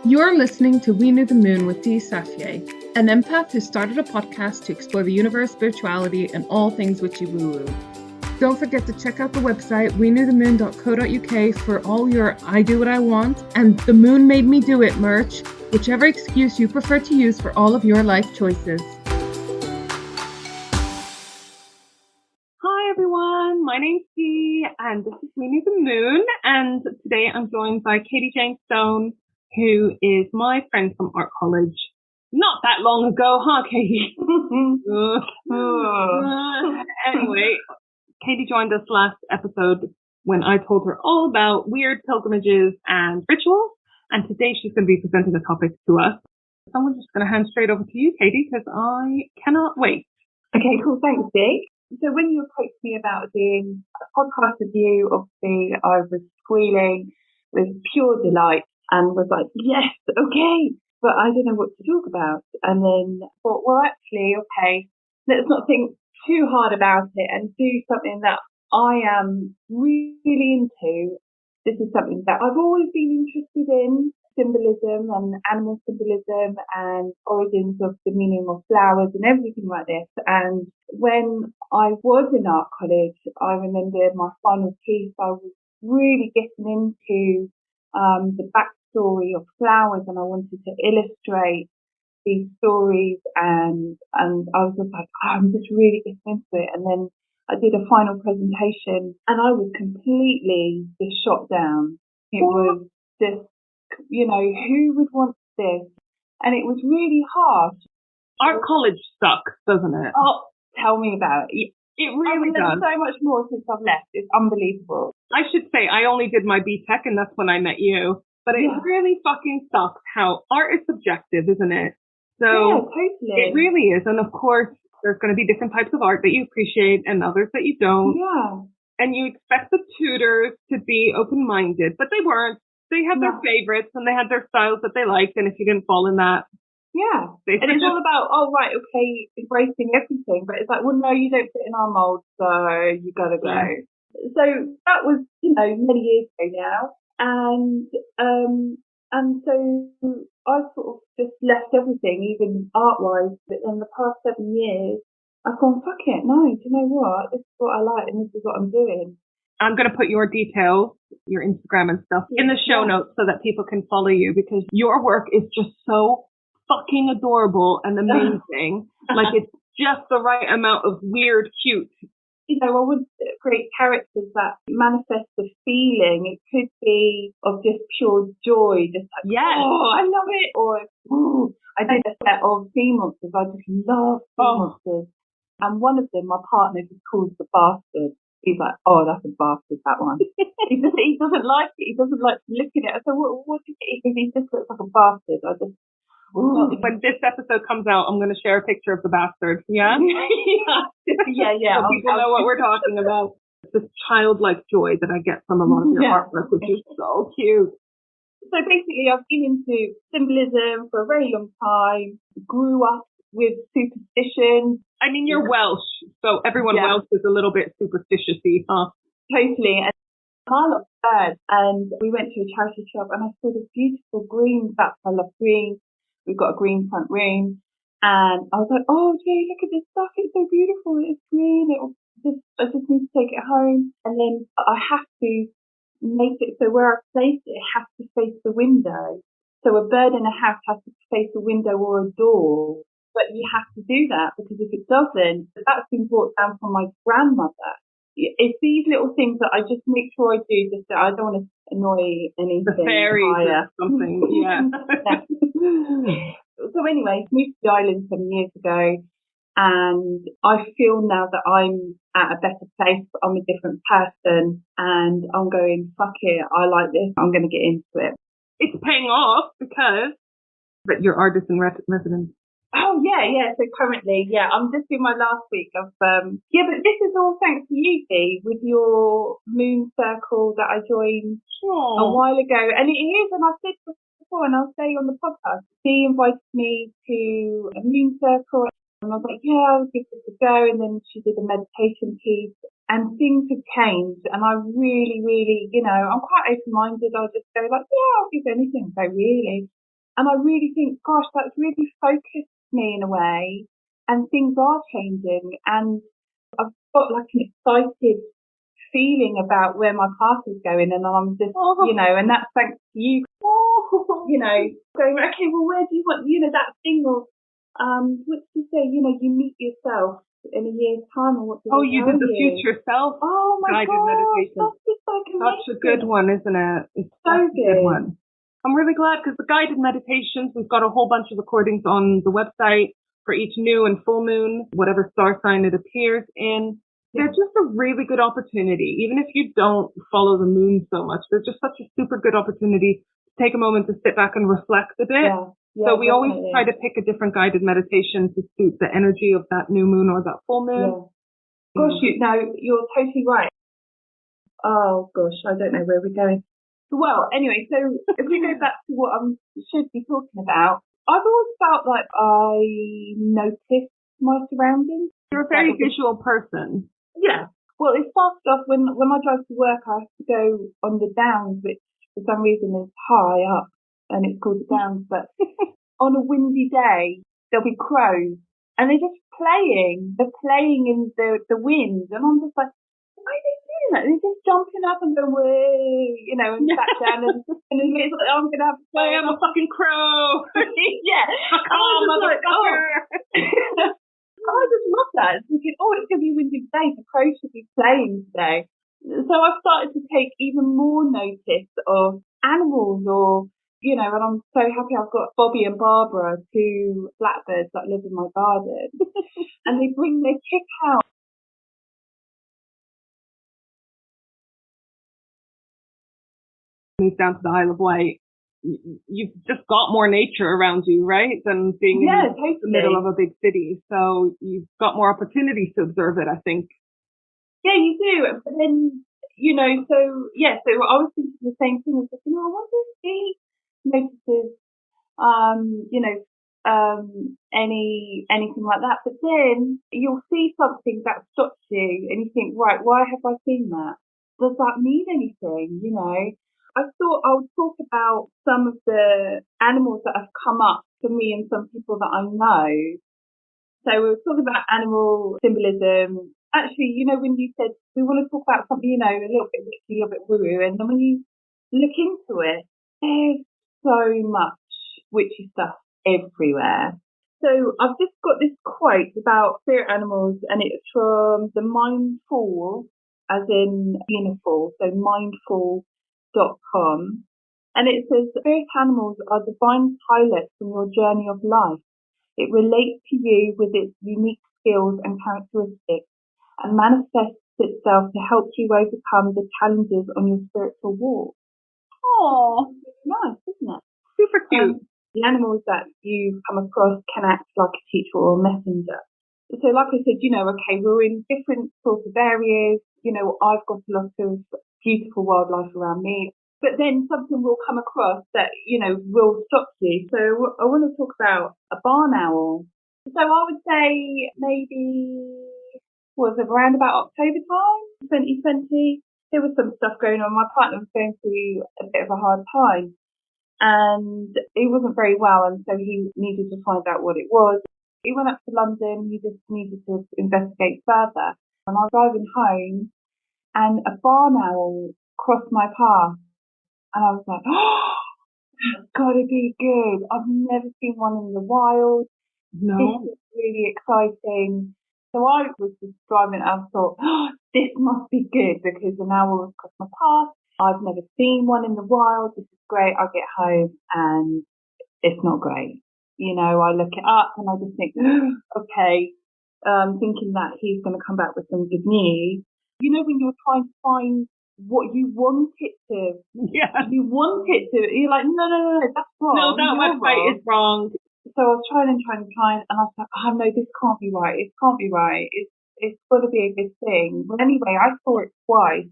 You're listening to We Knew the Moon with Dee Safier, an empath who started a podcast to explore the universe, spirituality, and all things witchy woo-woo. Don't forget to check out the website weknewthemoon.co.uk for all your I do what I want and the moon made me do it merch, whichever excuse you prefer to use for all of your life choices. Hi everyone, my name's Dee and this is We Knew the Moon, and today I'm joined by Jayne Stone, who is my friend from art college. Not that long ago, huh, Katie? Anyway, Katie joined us last episode when I told her all about weird pilgrimages and rituals, and today she's going to be presenting a topic to us. So I'm just going to hand straight over to you, Katie, because I cannot wait. Okay, cool. Thanks, Dee. So when you approached me about doing a podcast with you, obviously I was squealing with pure delight and was like, yes, okay, but I don't know what to talk about. And then thought, well, actually, okay, let's not think too hard about it and do something that I am really into. This is something that I've always been interested in, symbolism and animal symbolism and origins of the meaning of flowers and everything like this. And when I was in art college, I remember my final piece, I was really getting into the backstory of flowers, and I wanted to illustrate these stories, and I was just like, I'm just really getting into it. And then I did a final presentation and I was completely just shot down. It was just, who would want this? And it was really hard. Art college sucks, doesn't it? Oh, tell me about it. It really does. So much more since I've left. It's unbelievable. I should say I only did my BTech and that's when I met you. But it really fucking sucks how art is subjective, isn't it? So yeah, totally. It really is. And of course, there's going to be different types of art that you appreciate and others that you don't. Yeah. And you expect the tutors to be open-minded, but they weren't. They had their favorites and they had their styles that they liked. And if you didn't fall in that, yeah. And it's all about, embracing everything. But it's like, well, no, you don't fit in our mold, so you got to go. Yeah. So that was, many years ago now. And so I sort of just left everything, even art-wise. But in the past 7 years, I've gone, fuck it, no, do you know what? This is what I like and this is what I'm doing. I'm going to put your details, your Instagram and stuff, in the show notes so that people can follow you, because your work is just so fucking adorable and amazing. Like, it's just the right amount of weird, cute. I would create characters that manifest the feeling. It could be of just pure joy, just like, oh, I love it. Or, I did a set of sea monsters. I just love sea monsters. And one of them, my partner just calls the bastard. He's like, oh, that's a bastard, that one. he doesn't like it. He doesn't like looking at it. So what do you think? Because he just looks like a bastard. Well, when this episode comes out, I'm going to share a picture of the bastard. Yeah? yeah. So people know what we're talking about. It's this childlike joy that I get from a lot of your artwork, which is so cute. So basically, I've been into symbolism for a very long time, grew up with superstition. I mean, you're Welsh, so everyone Welsh is a little bit superstitious-y, huh? Totally. And I love birds, and we went to a charity shop and I saw this beautiful green duck. I love green. We've got a green front room, and I was like, oh, Jay, look at this duck. It's so beautiful. It's green. I just need to take it home. And then I have to make it so where I place it has to face the window. So a bird in a house has to face a window or a door. But you have to do that, because if it doesn't, that's been brought down from my grandmother. It's these little things that I just make sure I do, just that I don't want to annoy anything. The fairies or something, yeah. So anyway, moved to the island 7 years ago, and I feel now that I'm at a better place. I'm a different person, and I'm going, fuck it, I like this, I'm going to get into it. It's paying off but you're artist in residence. Oh, yeah. So currently, I'm just in my last week of, but this is all thanks to you, Dee, with your moon circle that I joined a while ago. And it is, and I've said before, and I'll say on the podcast, Dee invited me to a moon circle, and I was like, I'll give this a go. And then she did a meditation piece, and things have changed. And I really, really, I'm quite open-minded. I'll just go like, I'll give anything a go, really. And I really think, gosh, that's really focused me in a way, and things are changing. And I've got like an excited feeling about where my path is going, and I'm just, and that's thanks to you, going, okay, well, where do you want, that thing of, what did you say, you meet yourself in a year's time, or what did you did the future self guided meditation. That's just like amazing. Such a good one, isn't it? It's so good. Good one. I'm really glad, because the guided meditations, we've got a whole bunch of recordings on the website for each new and full moon, whatever star sign it appears in. They're just a really good opportunity. Even if you don't follow the moon so much, they're just such a super good opportunity to take a moment to sit back and reflect a bit. So we always try to pick a different guided meditation to suit the energy of that new moon or that full moon. Gosh, you're totally right. Oh gosh, I don't know where we're going. Well, anyway, so if we go back to what I should be talking about, I've always felt like I noticed my surroundings. You're a very visual person. Yeah. Well, it started off when I drive to work, I have to go on the downs, which for some reason is high up, and it's called the downs. But on a windy day, there'll be crows, and they're just playing. They're playing in the wind, and I'm just like, why are they doing that? They're just jumping up and going, way, and back down, and then it's like, I'm gonna have to play. I'm a fucking crow. Yeah. Oh, motherfucker. I just love that. It's thinking, it's going to be a windy day. The crows should be playing today. So I've started to take even more notice of animals, or, and I'm so happy I've got Bobby and Barbara, two blackbirds that live in my garden. And they bring their chick out. Moved down to the Isle of Wight. You've just got more nature around you, right, than being in the middle of a big city. So you've got more opportunities to observe it, I think. Yeah, you do. But then, so I was thinking the same thing. I was thinking, I wonder if he notices, anything like that. But then you'll see something that stops you, and you think, right, why have I seen that? Does that mean anything? I thought I would talk about some of the animals that have come up for me and some people that I know. So we were talking about animal symbolism. Actually, when you said we want to talk about something, a little bit witchy, a little bit woo-woo, and then when you look into it, there's so much witchy stuff everywhere. So I've just got this quote about spirit animals, and it's from the Mindful, as in uniform, so mindful.com, and it says, spirit animals are divine pilots in your journey of life. It relates to you with its unique skills and characteristics, and manifests itself to help you overcome the challenges on your spiritual walk. Oh, nice, isn't it? Super cute. The animals that you come across can act like a teacher or a messenger. So like I said, we're in different sorts of areas. I've got a lot of beautiful wildlife around me, but then something will come across that, will stop you. So I want to talk about a barn owl. So I would say maybe, around about October time, 2020, there was some stuff going on. My partner was going through a bit of a hard time, and he wasn't very well, and so he needed to find out what it was. He went up to London. He just needed to investigate further. And I was driving home, and a barn owl crossed my path, and I was like, oh, that's got to be good. I've never seen one in the wild. No. This is really exciting. So I was just driving, and I thought, oh, this must be good, because an owl has crossed my path. I've never seen one in the wild. This is great. I get home and it's not great. I look it up and I just think, okay, thinking that he's going to come back with some good news. When you're trying to find what you want it to, you're like, no, that's wrong. No, that website is wrong. So I was trying, and I was like, oh no, this can't be right. It can't be right. It's got to be a good thing. Well, anyway, I saw it twice.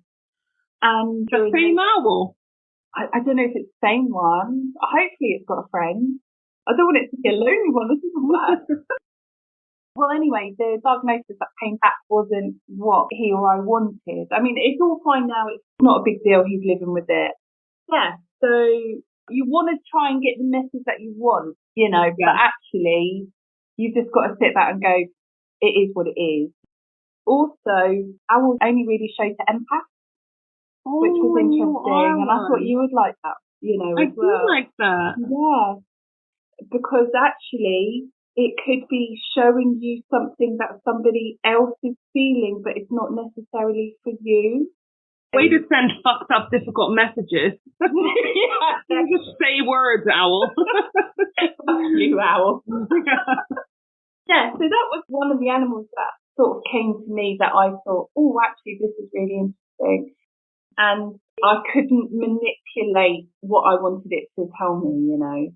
And the same owl. I don't know if it's the same one. Hopefully it's got a friend. I don't want it to be a lonely one. This isn't bad. Well, anyway, the diagnosis that came back wasn't what he or I wanted. I mean, it's all fine now. It's not a big deal. He's living with it. Yeah. So You want to try and get the message that you want, you know, Yeah. but actually you've just got to sit back and go, it is what it is. Also, owls only really show to empaths, which was interesting, and I thought you would like that, you know, as well. I do like that. Yeah, because actually it could be showing you something that somebody else is feeling, but it's not necessarily for you. Way to send fucked up, difficult messages. Yeah, Just say words, owl. you owl. Yeah, so that was one of the animals that sort of came to me that I thought, oh, actually, this is really interesting. And I couldn't manipulate what I wanted it to tell me, you know.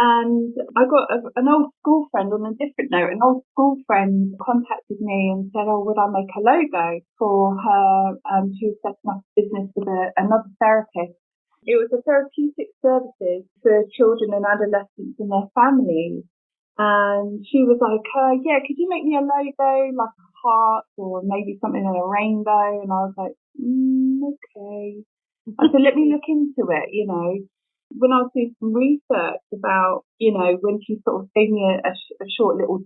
And I got an old school friend on a different note. An old school friend contacted me and said, oh, would I make a logo for her? She was setting up a business with another therapist. It was a therapeutic services for children and adolescents and their families. And she was like, yeah, could you make me a logo, like a heart or maybe something in a rainbow? And I was like, okay. I said, let me look into it, you know. When I was doing some research about, you know, when she sort of gave me a short little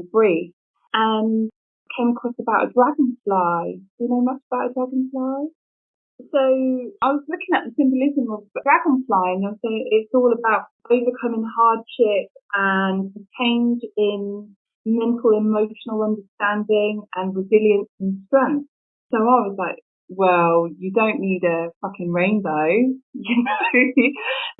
brief and came across about a dragonfly. Do you know much about a dragonfly? So I was looking at the symbolism of the dragonfly, and it's all about overcoming hardship and a change in mental, emotional understanding and resilience and strength. So I was like, well, you don't need a fucking rainbow, you know.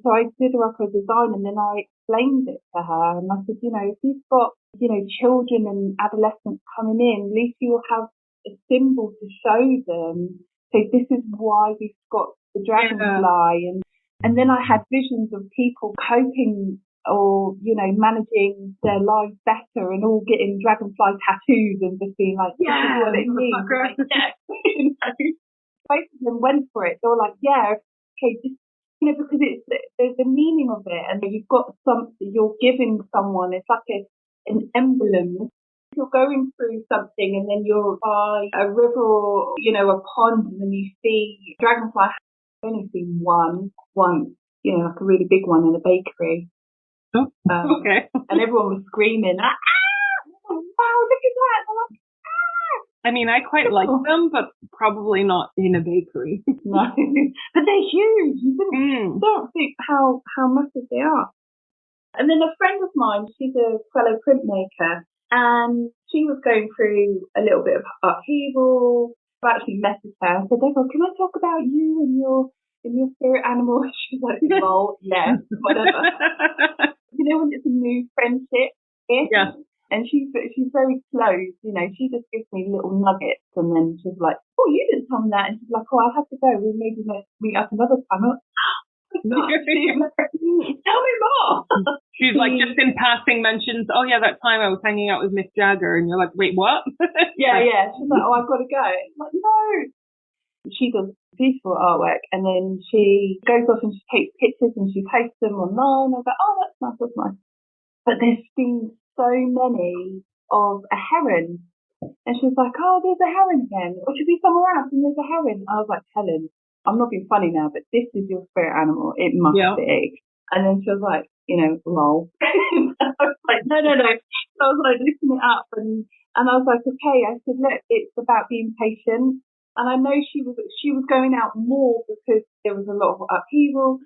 So I did her up a design, and then I explained it to her, and I said, you know, if you've got, you know, children and adolescents coming in, at least you'll have a symbol to show them. So this is why we've got the dragonfly. And then I had visions of people coping or, you know, managing their lives better and all getting dragonfly tattoos and just being like, this is what it means. Like, yeah. You know, both of them went for it. They were like, yeah, okay, just, you know, because there's the meaning of it, and you've got something you're giving someone. It's like an emblem. You're going through something and then you're by a river or, you know, a pond, and then you see dragonfly. I've only seen one once, you know, like a really big one in a bakery. Oh, okay. And everyone was screaming, ah! Wow, look at that. And I'm like, ah! I mean, I quite like them, but probably not in a bakery. No, but they're huge. You don't think how massive they are. And then a friend of mine, she's a fellow printmaker, and she was going through a little bit of upheaval. I actually messaged her and said, Deborah, can I talk about you and your spirit animal? She was like, well, yeah, whatever. You know, when it's a new friendship, yeah. And she's very close, you know, she just gives me little nuggets, and then she's like, oh, you didn't tell me that. And she's like, oh, I'll have to go. We'll maybe meet up another time. I'm like, tell me more. She's like, just in passing mentions, oh yeah, that time I was hanging out with Mick Jagger, and you're like, wait, what? Yeah. She's like, oh, I've got to go. I'm like, no. She does beautiful artwork, and then she goes off and she takes pictures and she posts them online. I was like, oh, that's nice. But there's been so many of a heron, and she was like, oh, there's a heron again. Or should be somewhere else and there's a heron. I was like, Helen, I'm not being funny now, but this is your spirit animal. It must be. And then she was like, you know, lol. I was like, no. So I was like, lifting it up, and I was like, okay. I said, look, it's about being patient. And I know she was going out more because there was a lot of upheaval.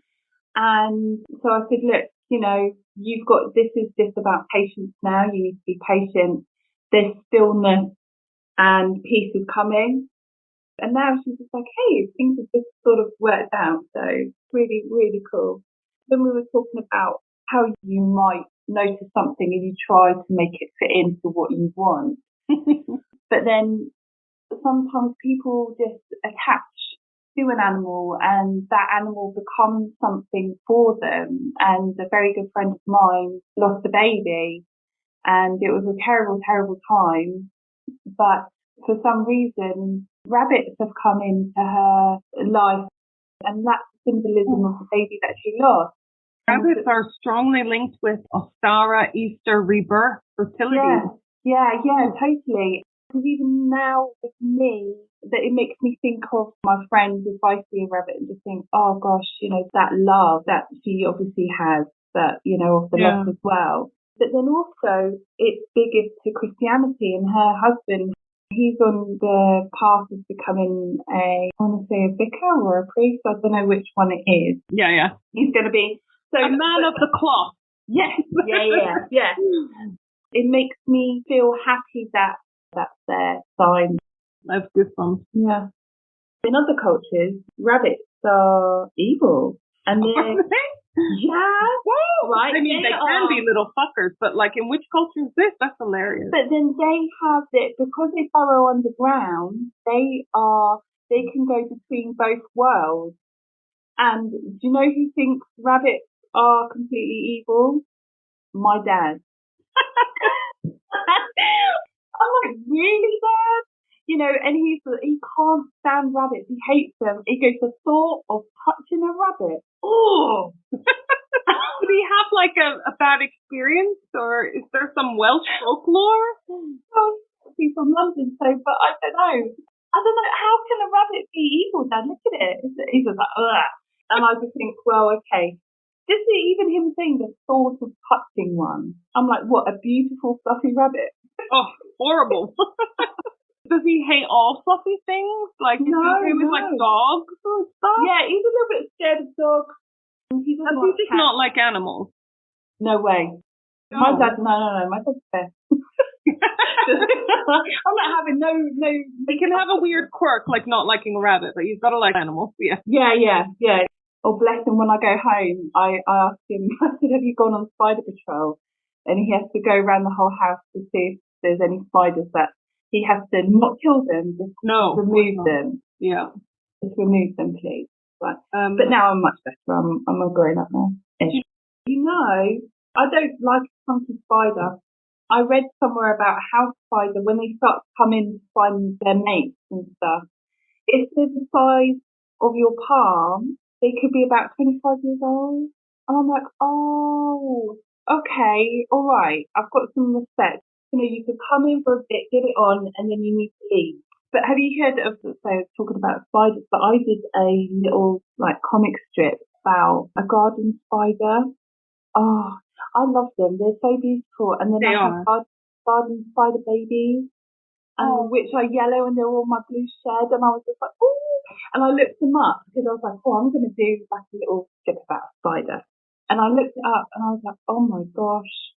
And so I said, look, you know, this is just about patience now. You need to be patient. There's stillness and peace is coming. And now she's just like, hey, things have just sort of worked out. So really, really cool. Then we were talking about how you might notice something and you try to make it fit into what you want. But then sometimes people just attach to an animal and that animal becomes something for them. And a very good friend of mine lost a baby, and it was a terrible, terrible time. But for some reason, rabbits have come into her life, and that's symbolism of the baby that she lost. Rabbits are strongly linked with Ostara, Easter, rebirth, fertility. Yeah, totally. Because even now with me, that it makes me think of my friends if I see a rabbit and just think, oh gosh, that love that she obviously has, that, of the loss as well. But then also it's bigger to Christianity, and her husband, he's on the path of becoming I want to say a vicar or a priest. I don't know which one it is. Yeah. He's going to be a man of the cloth. Yes. Yeah. It makes me feel happy that that's their sign. That's goosebumps. Yeah. In other cultures, rabbits are evil, and they're yeah. Whoa! Right. I mean, they can be little fuckers, but like, in which culture is this? That's hilarious. But then they have it because they burrow underground. They can go between both worlds. And do you know who thinks rabbits are completely evil? My dad. I'm like, really, Dad? And he can't stand rabbits. He hates them. He goes, the thought of touching a rabbit. Oh. Did he have like a bad experience, or is there some Welsh folklore? Well, he's from London, but I don't know. How can a rabbit be evil, Dad? Look at it. He's just like, ugh. And I just think, well, okay. Just even him saying the thought of touching one. I'm like, what, a beautiful fluffy rabbit? Oh, horrible. Does he hate all fluffy things? Like, is he okay with like dogs and stuff? Yeah, he's a little bit scared of dogs. He doesn't like just not like animals. No way. No. My dad, no. My dad's fair. I'm not having no. He can have a weird quirk, like not liking a rabbit, but he's got to like animals. Yeah. Oh, bless him. When I go home, I ask him, I said, have you gone on spider patrol? And he has to go around the whole house to see if there's any spiders that he has to not kill them, just remove them. Yeah. Just remove them, please. Right. But now I'm much better. I'm all grown up now. I don't like a funky spider. I read somewhere about a house spider, when they start to come in to find their mates and stuff, if they're the size of your palm, they could be about 25 years old. And I'm like, oh, okay, all right. I've got some respect. You could come in for a bit, get it on, and then you need to leave. But have you heard of, talking about spiders, but I did a little, comic strip about a garden spider. Oh, I love them. They're so beautiful. And then I have garden spider babies, which are yellow, and they're all my blue shed. And I was just like, ooh. And I looked them up because I was like, oh, I'm going to do like a little strip about a spider. And I looked it up and I was like, oh my gosh.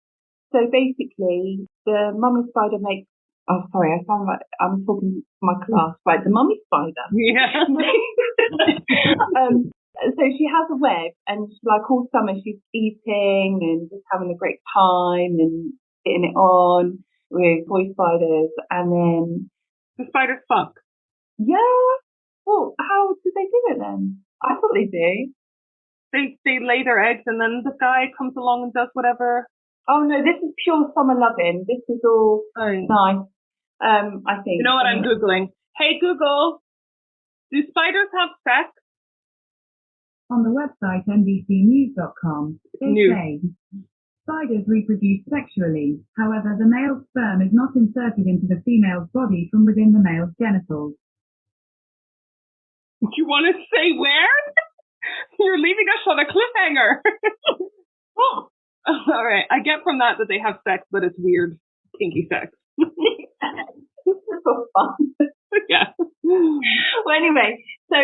So basically, the mummy spider makes, oh, sorry, I sound like I'm talking to my class, right? The mummy spider. Yeah. So she has a web, and all summer she's eating and just having a great time and getting it on with boy spiders, and then the spiders fuck. Yeah. Well, how did they do it then? I thought they do. They lay their eggs, and then the guy comes along and does whatever. Oh no, this is pure summer loving. This is all nice. I think. You know what I'm Googling? Hey Google, do spiders have sex? On the website NBCnews.com, they say spiders reproduce sexually. However, the male sperm is not inserted into the female's body from within the male's genitals. Do you want to say where? You're leaving us on a cliffhanger. Oh. All right. I get from that they have sex, but it's weird, kinky sex. This is so fun. Yeah. Well, anyway, so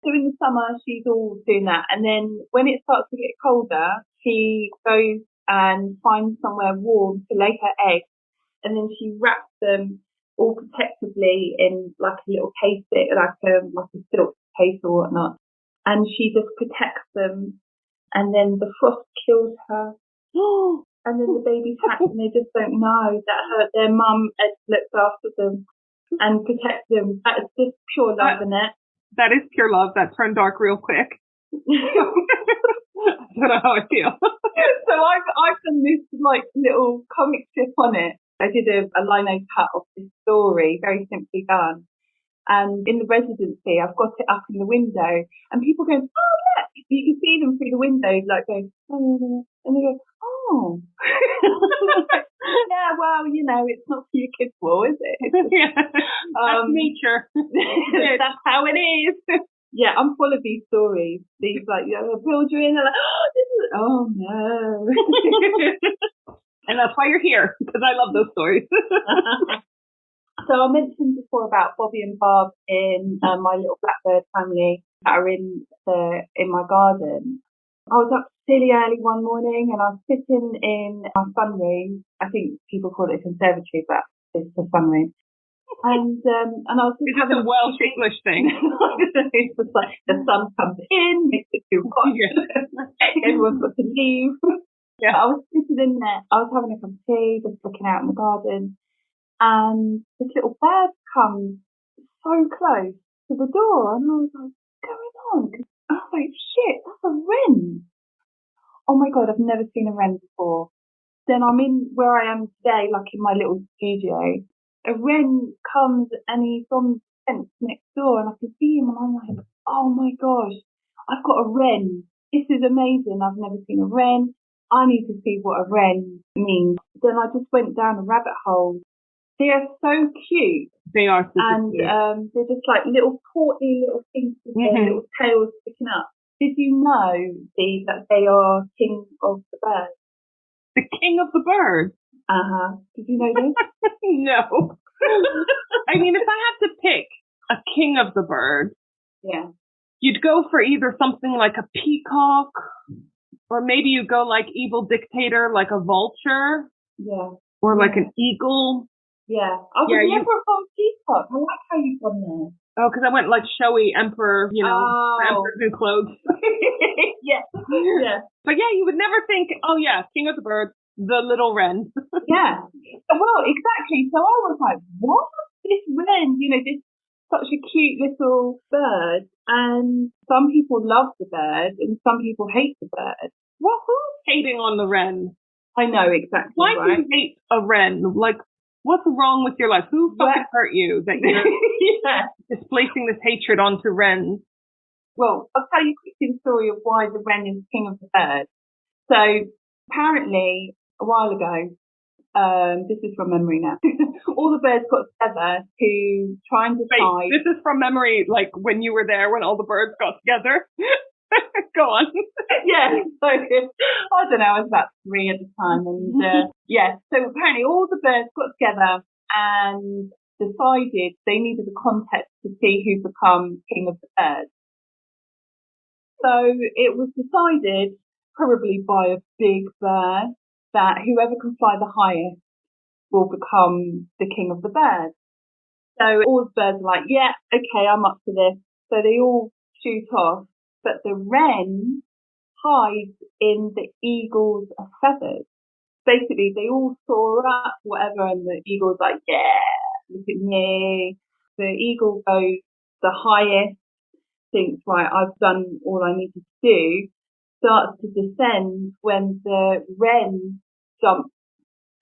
in the summer she's all doing that, and then when it starts to get colder, she goes and finds somewhere warm to lay her eggs, and then she wraps them all protectively in a little case, like a silk case or whatnot, and she just protects them, and then the frost kills her. And then the babies hatch, and they just don't know that their mum looks after them and protects them. That is just pure love, isn't it? That is pure love. That turned dark real quick. I don't know how I feel. So I've done this little comic strip on it. I did a lino cut of this story, very simply done. And in the residency, I've got it up in the window, and people go, oh, look! You can see them through the window, going, oh, and they go, oh. Yeah, well, it's not for your kids' war, is it? That's nature. That's how it is. Yeah, I'm full of these stories. These build you in, they're like, oh no. And that's why you're here, because I love those stories. So I mentioned before about Bobby and Barb in my little blackbird family that are in my garden. I was up silly early one morning and I was sitting in my sunroom. I think people call it a conservatory, but it's a sunroom. And I was just having a Welsh English thing. It's just like the sun comes in, makes it too hot. Everyone's got to leave. Yeah. I was sitting in there. I was having a cup of tea, just looking out in the garden, and this little bird comes so close to the door, and I was like, "What's going on?" I was like, "Shit, that's a wren!" Oh my god, I've never seen a wren before. Then I'm in where I am today, like in my little studio. A wren comes and he's on the fence next door and I can see him and I'm like, oh my gosh, I've got a wren. This is amazing. I've never seen a wren. I need to see what a wren means. Then I just went down a rabbit hole. They are so cute. They are super cute. And they're just like little portly little things with their little tails sticking up. Did you know, Steve, that they are king of the birds? The king of the birds? Did you know this? No. I mean, if I had to pick a king of the birds, yeah, you'd go for either something like a peacock, or maybe you go like evil dictator, like a vulture. Yeah. Or like an eagle. Yeah. I was never a whole peacock. I like how you've done there. Oh, because I went like showy emperor, emperor's new clothes. Yeah. But yeah, you would never think, oh yeah, king of the birds, the little wren. Yeah. Well, exactly. So I was like, what? This wren, this such a cute little bird. And some people love the bird and some people hate the bird. Well, who's hating on the wren? I know, exactly. Why do you hate a wren? Like, what's wrong with your life? Who fucking hurt you that you're displacing this hatred onto wrens? Well, I'll tell you a quick story of why the wren is king of the birds. So apparently, a while ago, this is from memory now, all the birds got together to try and decide. Wait, this is from memory, like when you were there, when all the birds got together? Go on. Yeah, so I don't know, I was about 3 at the time. And so apparently all the birds got together and decided they needed a contest to see who become king of the birds. So it was decided, probably by a big bird, that whoever can fly the highest will become the king of the birds. So all the birds are like, yeah, okay, I'm up for this. So they all shoot off, but the wren hides in the eagle's feathers. Basically, they all soar up, whatever, and the eagle's like, yeah, look at me. The eagle goes the highest, thinks, right, I've done all I needed to do, starts to descend when the wren jumps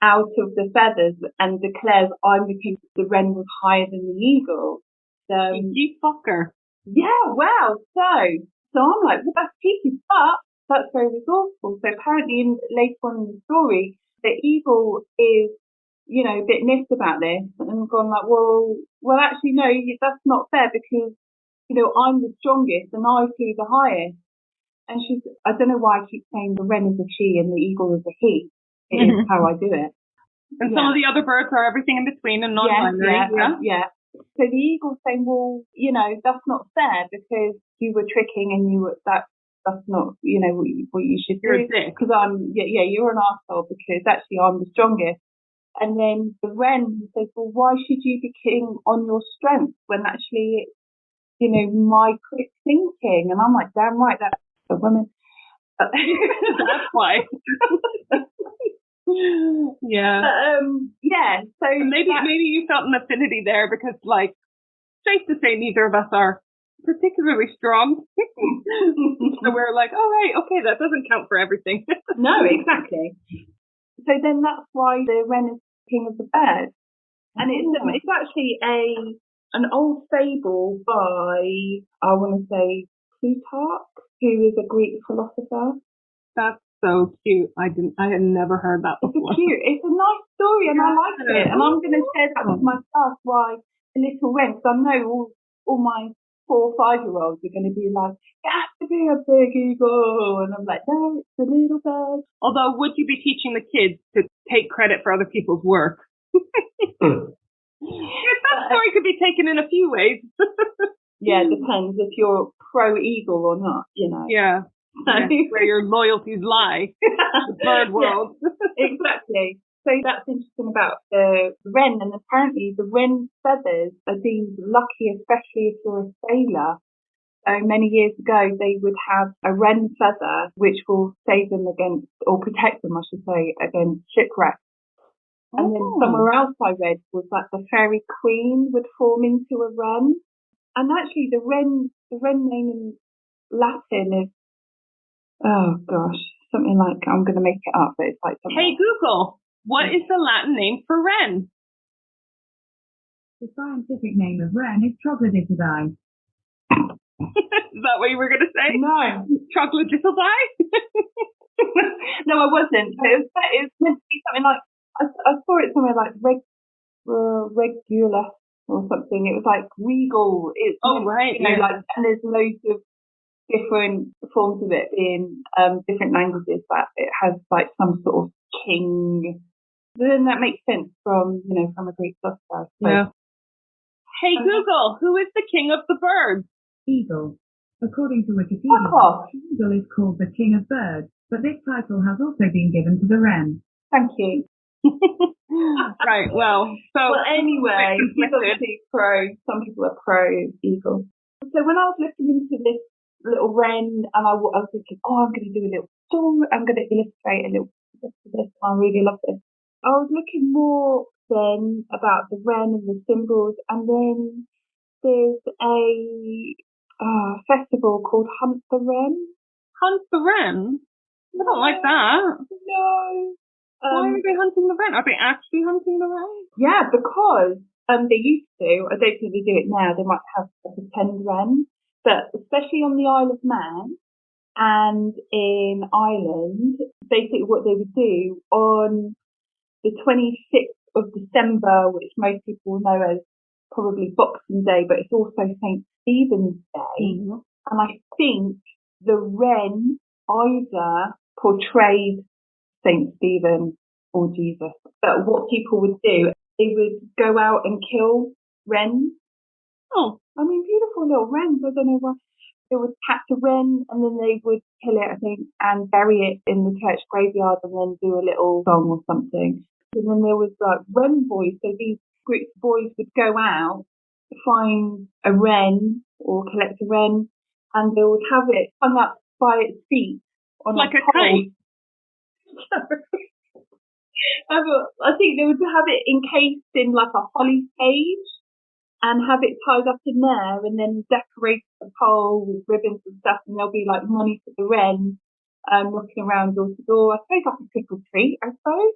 out of the feathers and declares, I'm the king. The wren was higher than the eagle. You fucker. Yeah, wow. So I'm like, well, that's cheeky, but that's very resourceful. So apparently later on in the story, the eagle is, a bit nipped about this and gone like, well, actually, no, that's not fair because, I'm the strongest and I flew the highest. And I don't know why I keep saying the wren is a she and the eagle is a he. It is how I do it. And some of the other birds are everything in between and non-binary. Yeah. So the eagle's saying, well, that's not fair because you were tricking and that's not, what you should do. Because you're an arsehole because actually I'm the strongest. And then the wren says, well, why should you be king on your strength when actually it's, my quick thinking? And I'm like, damn right, that's a woman. That's why. Yeah. So maybe you felt an affinity there because, like, safe to say, neither of us are particularly strong. So we're like, all right, okay, that doesn't count for everything. No, exactly. So then that's why the wren is king of the birds, and it's actually an old fable by, I want to say, Plutarch, who is a Greek philosopher. That's so cute. I had never heard that before. It's a nice story, and I like it. And I'm going to share that with my class. Why the little wren? Because I know all my 4 or 5-year-olds are going to be like, it has to be a big eagle, and I'm like, no, it's a little bird. Although, would you be teaching the kids to take credit for other people's work? That story could be taken in a few ways. Yeah, it depends if you're pro eagle or not, you know. Yeah. Where your loyalties lie. The bird world. Yeah, exactly. So that's interesting about the wren, and apparently the wren feathers are deemed lucky, especially if you're a sailor. So many years ago, they would have a wren feather, which will save them against, or protect them, I should say, against shipwreck. And then somewhere else I read was that the fairy queen would form into a wren. And actually the wren name in Latin is, oh gosh, something like, I'm going to make it up, but it's like something. Hey Google, what is the Latin name for wren? The scientific name of wren is troglodytidae. Is that what you were going to say? No. Troglodytidae? No, I wasn't. It was meant to be something like, I saw it somewhere like regular or something. It was like regal. It's right. You know, like, and there's loads of different forms of it in different languages, that it has like some sort of king. Then that makes sense from a Greek philosopher. So. Yeah. Hey Google, who is the king of the birds? Eagle. According to Wikipedia, eagle is called the king of birds, but this title has also been given to the wren. Thank you. Right, well, anyway, he's obviously pro. Some people are pro eagle. So when I was looking into this little wren, and I was thinking, I'm going to do a little story, I'm going to illustrate a little bit of this. I really love this. I was looking more then about the wren and the symbols, and then there's a festival called Hunt the Wren. Hunt the Wren? I don't like that. No. Why are they hunting the wren? Are they actually hunting the wren? Yeah, because they used to. I don't think they do it now. They might have a pretend wren. But especially on the Isle of Man and in Ireland, basically what they would do on the 26th of December, which most people know as probably Boxing Day, but it's also St. Stephen's Day. Mm-hmm. And I think the wren either portrayed St. Stephen or Jesus. But what people would do, they would go out and kill wrens. Oh. I mean, beautiful little wrens. I don't know why. They would catch a wren and then they would kill it, I think, and bury it in the church graveyard and then do a little song or something. And then there was like wren boys. So these groups of boys would go out, find a wren or collect a wren, and they would have it hung up by its feet on like a pole. kite. I think they would have it encased in like a holly cage and have it tied up in there and then decorate the pole with ribbons and stuff, and there'll be like money for the wren looking around door to door. I suppose like a trick or treat, I suppose.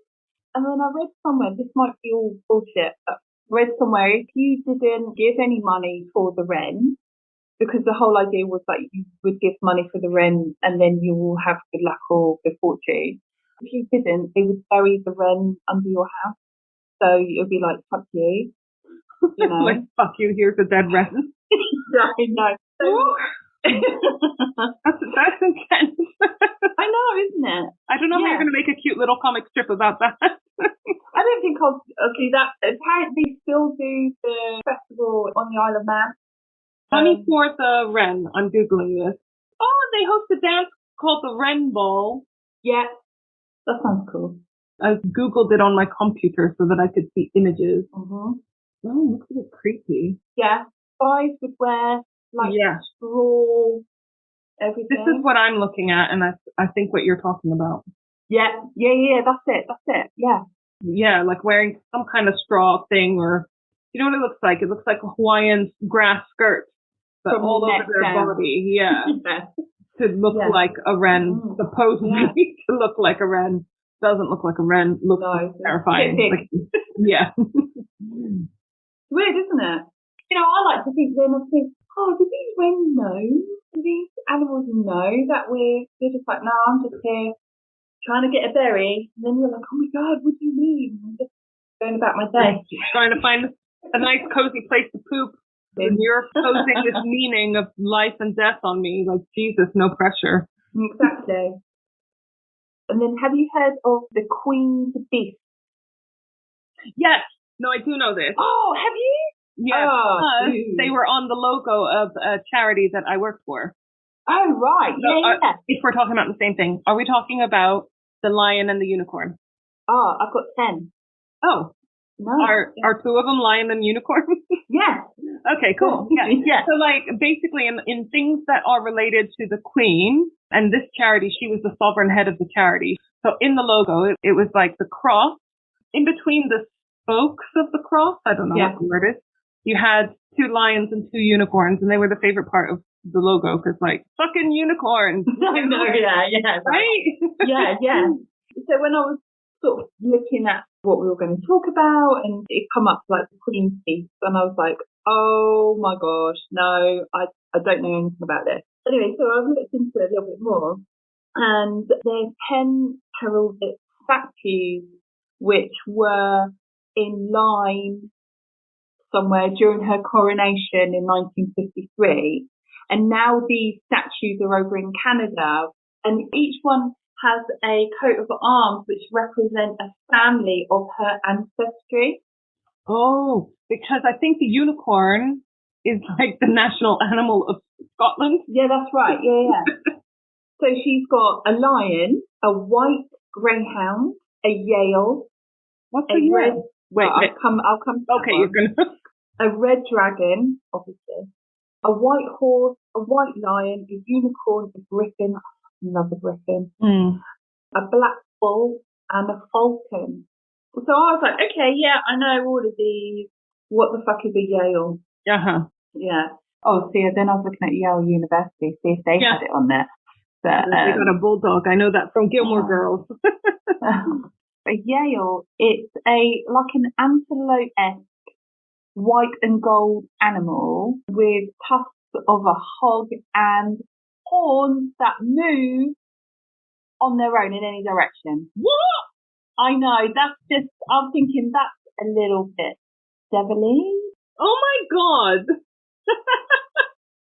And then I read somewhere, this might be all bullshit, but I read somewhere if you didn't give any money for the wren, because the whole idea was that you would give money for the wren and then you will have good luck or good fortune. If you didn't, they would bury the wren under your house. So it would be like, fuck you. You know? Like, fuck you, here's a dead wren. I know. So, that's intense. I know, isn't it? I don't know how you're going to make a cute little comic strip about that. I don't think I'll do that. Apparently still do the festival on the Isle of Man. 24th Wren, I'm Googling this. Oh, they host a dance called the Wren Ball. Yeah. That sounds cool. I Googled it on my computer so that I could see images. Mm-hmm. Oh, it looks a bit creepy. Yeah. Guys would wear like straw, everything. This is what I'm looking at, and I think what you're talking about. Yeah. That's it. Yeah. Yeah, like wearing some kind of straw thing, or you know what it looks like? It looks like a Hawaiian grass skirt, but from all over their body. Yeah. To look like a wren, supposedly to look like a wren. Doesn't look like a wren. Looks terrifying. Like, yeah. It's weird, isn't it? You know, I like to think then, I think, do these wren know? Do these animals know that we're just like, no, I'm just here trying to get a berry, and then you're like, oh my God, what do you mean? I'm just going about my day. Trying to find a nice cozy place to poop. And you're posing this meaning of life and death on me. Like, Jesus, no pressure. Exactly. And then have you heard of the Queen's Beast? Yes. No, I do know this. Oh, have you? Yes. They were on the logo of a charity that I work for. Oh, right. Yeah. If we're talking about the same thing, are we talking about the lion and the unicorn? Oh, I've got 10. Oh. No. Are two of them lion and unicorn? Yes. Okay, cool. Yeah. Yeah. So, like, basically in things that are related to the Queen and this charity, she was the sovereign head of the charity. So in the logo, it was like the cross. In between the spokes of the cross, I don't know what the word is, you had 2 lions and 2 unicorns, and they were the favorite part of the logo because, like, fucking unicorns. No, yeah. Right? Yeah. So when I was sort of looking at what we were going to talk about, and it come up like the Queen's Beast, and I was like, oh my gosh, no, I don't know anything about this. Anyway, so I've looked into it a little bit more, and there's 10 Herald Statues which were in line somewhere during her coronation in 1953, and now these statues are over in Canada, and each one has a coat of arms which represent a family of her ancestry. Oh, because I think the unicorn is like the national animal of Scotland. Yeah, that's right. Yeah. So she's got a lion, a white greyhound, a Yale. What's a Yale? Wait, I'll come to okay, you're gonna a red dragon, obviously. A white horse, a white lion, a unicorn, a griffin. Love a griffin. A black bull and a falcon. So I was like, okay, yeah, I know all of these. What the fuck is a Yale? Yeah. Oh, see, then I was looking at Yale University, see if they had it on there. But, they got a bulldog. I know that from Gilmore Girls. A Yale, it's like an antelope-esque white and gold animal with tusks of a hog and horns that move on their own in any direction. What? I know, I'm thinking that's a little bit devilly. Oh my God.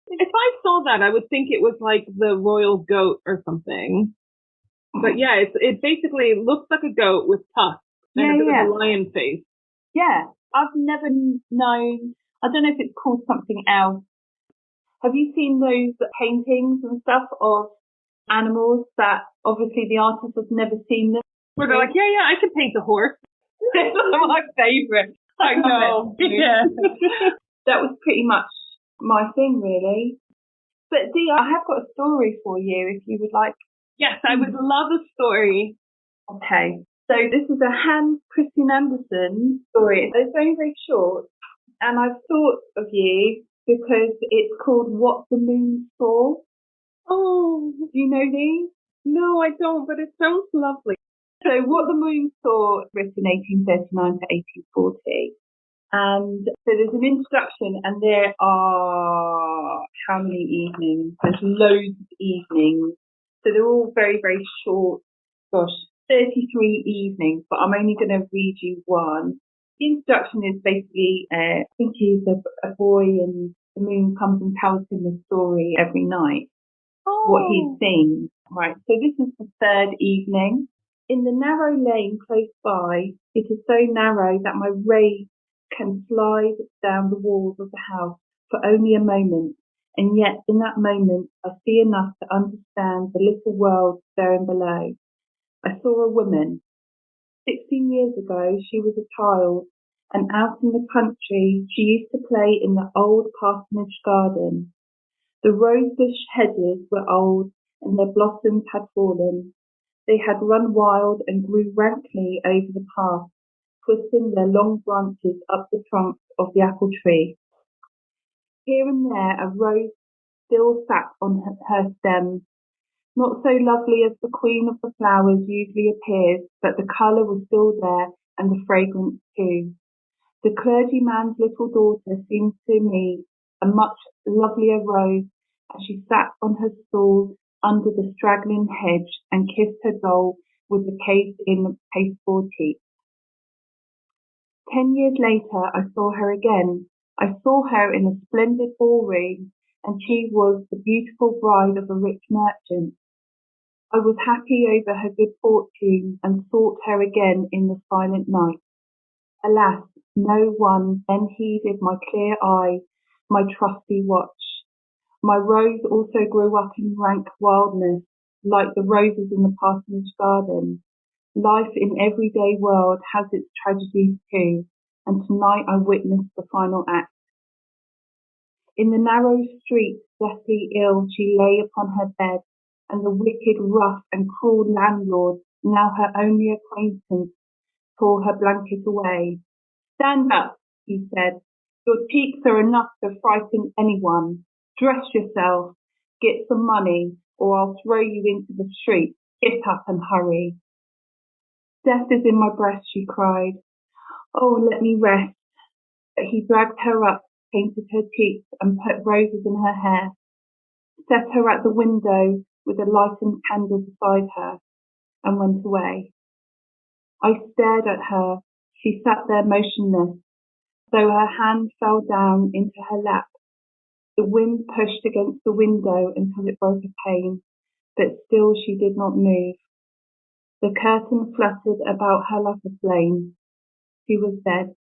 If I saw that, I would think it was like the royal goat or something. But yeah, it basically looks like a goat with tusks and a bit of a lion face. Yeah, I've never known, I don't know if it's called something else. Have you seen those paintings and stuff of animals that obviously the artist has never seen them? Where they're like, yeah, I can paint a horse. That's my favourite. I know. Yeah. That was pretty much my thing, really. But Dee, I have got a story for you if you would like. Yes, I would love a story. Okay. So this is a Hans Christian Andersen story. It's very, very short. And I've thought of you because it's called What the Moon Saw. Oh. Do you know these? No, I don't, but it sounds lovely. So What the Moon Saw, written 1839 to 1840. And so there's an introduction, and there are how many evenings? There's loads of evenings. So they're all very, very short. Gosh, 33 evenings, but I'm only going to read you one. The introduction is basically, I think he's a boy, and the moon comes and tells him a story every night. What he's seen. Right, so this is the 3rd evening. In the narrow lane close by, it is so narrow that my rays can slide down the walls of the house for only a moment, and yet in that moment I see enough to understand the little world staring below. I saw a woman. 16 years ago she was a child, and out in the country she used to play in the old parsonage garden. The rosebush hedges were old, and their blossoms had fallen. They had run wild and grew rankly over the path, twisting their long branches up the trunk of the apple tree. Here and there a rose still sat on her stem, not so lovely as the queen of the flowers usually appears, but the colour was still there and the fragrance too. The clergyman's little daughter seemed to me a much lovelier rose as she sat on her stool under the straggling hedge and kissed her doll was encased in pasteboard teeth. 10 years later, I saw her again. I saw her in a splendid ballroom, and she was the beautiful bride of a rich merchant. I was happy over her good fortune and sought her again in the silent night. Alas, no one then heeded my clear eye, my trusty watch. My rose also grew up in rank wildness, like the roses in the parsonage garden. Life in everyday world has its tragedies too, and tonight I witnessed the final act. In the narrow street, deathly ill, she lay upon her bed, and the wicked, rough and cruel landlord, now her only acquaintance, tore her blanket away. "Stand up," he said. "Your cheeks are enough to frighten anyone. Dress yourself, get some money, or I'll throw you into the street. Get up and hurry." "Death is in my breast," she cried. "Oh, let me rest." But he dragged her up, painted her cheeks, and put roses in her hair, set her at the window with a lighted candle beside her, and went away. I stared at her. She sat there motionless, though her hand fell down into her lap. The wind pushed against the window until it broke a pane, but still she did not move. The curtain fluttered about her like a flame. She was dead.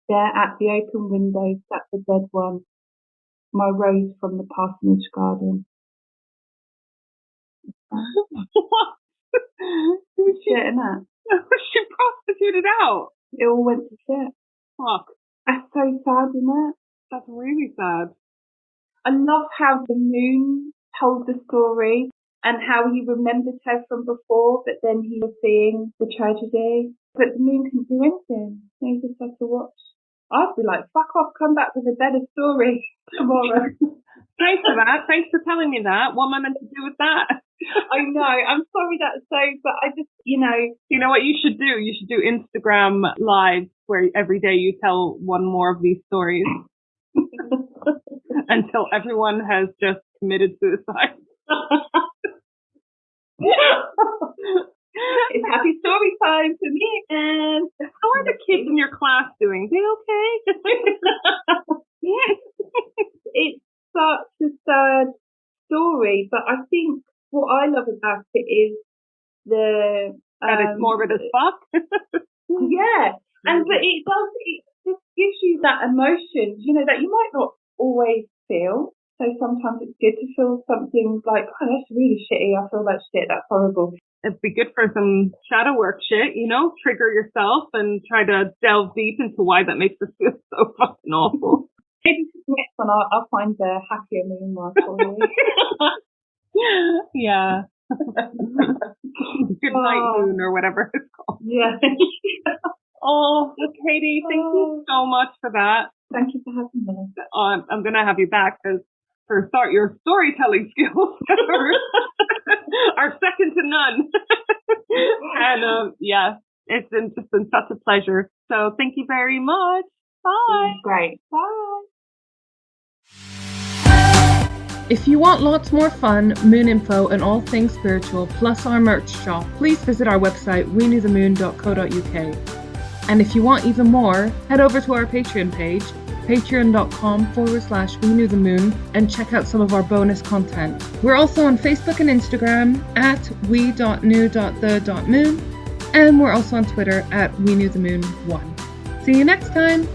There at the open window sat the dead one, my rose from the parsonage garden. What? Getting that? She prostituted out. It all went to shit. Fuck. That's so sad, isn't it? That's really sad. I love how the moon told the story and how he remembered her from before, but then he was seeing the tragedy. But the moon couldn't do anything. He just had to watch. I'd be like, fuck off, come back with a better story tomorrow. Thanks for that. Thanks for telling me that. What am I meant to do with that? I know. I'm sorry that's so, but I just, You know what you should do? You should do Instagram live where every day you tell one more of these stories until everyone has just committed suicide. It's happy story time for me again. How are the kids in your class doing? They okay? It's such a sad story, but I think what I love about it is that it's morbid as fuck. Yeah, but it just gives you that emotion, that you might not always feel. So sometimes it's good to feel something like, oh, that's really shitty. I feel like shit. That's horrible. It'd be good for some shadow work shit, trigger yourself and try to delve deep into why that makes us feel so fucking awful. Maybe for the next one, I'll find the happier moon one for you. Yeah. Good night moon or whatever it's called. Yeah. Oh, Katie, thank you so much for that. Thank you for having me. I'm going to have you back because your storytelling skills are second to none. And it's just been such a pleasure. So thank you very much. Bye. Great. Bye. If you want lots more fun, moon info, and all things spiritual, plus our merch shop, please visit our website, weknewthemoon.co.uk. And if you want even more, head over to our Patreon page, patreon.com/weknewthemoon, and check out some of our bonus content. We're also on Facebook and Instagram at we.new.the.moon, and we're also on Twitter at weknewthemoon1. See you next time!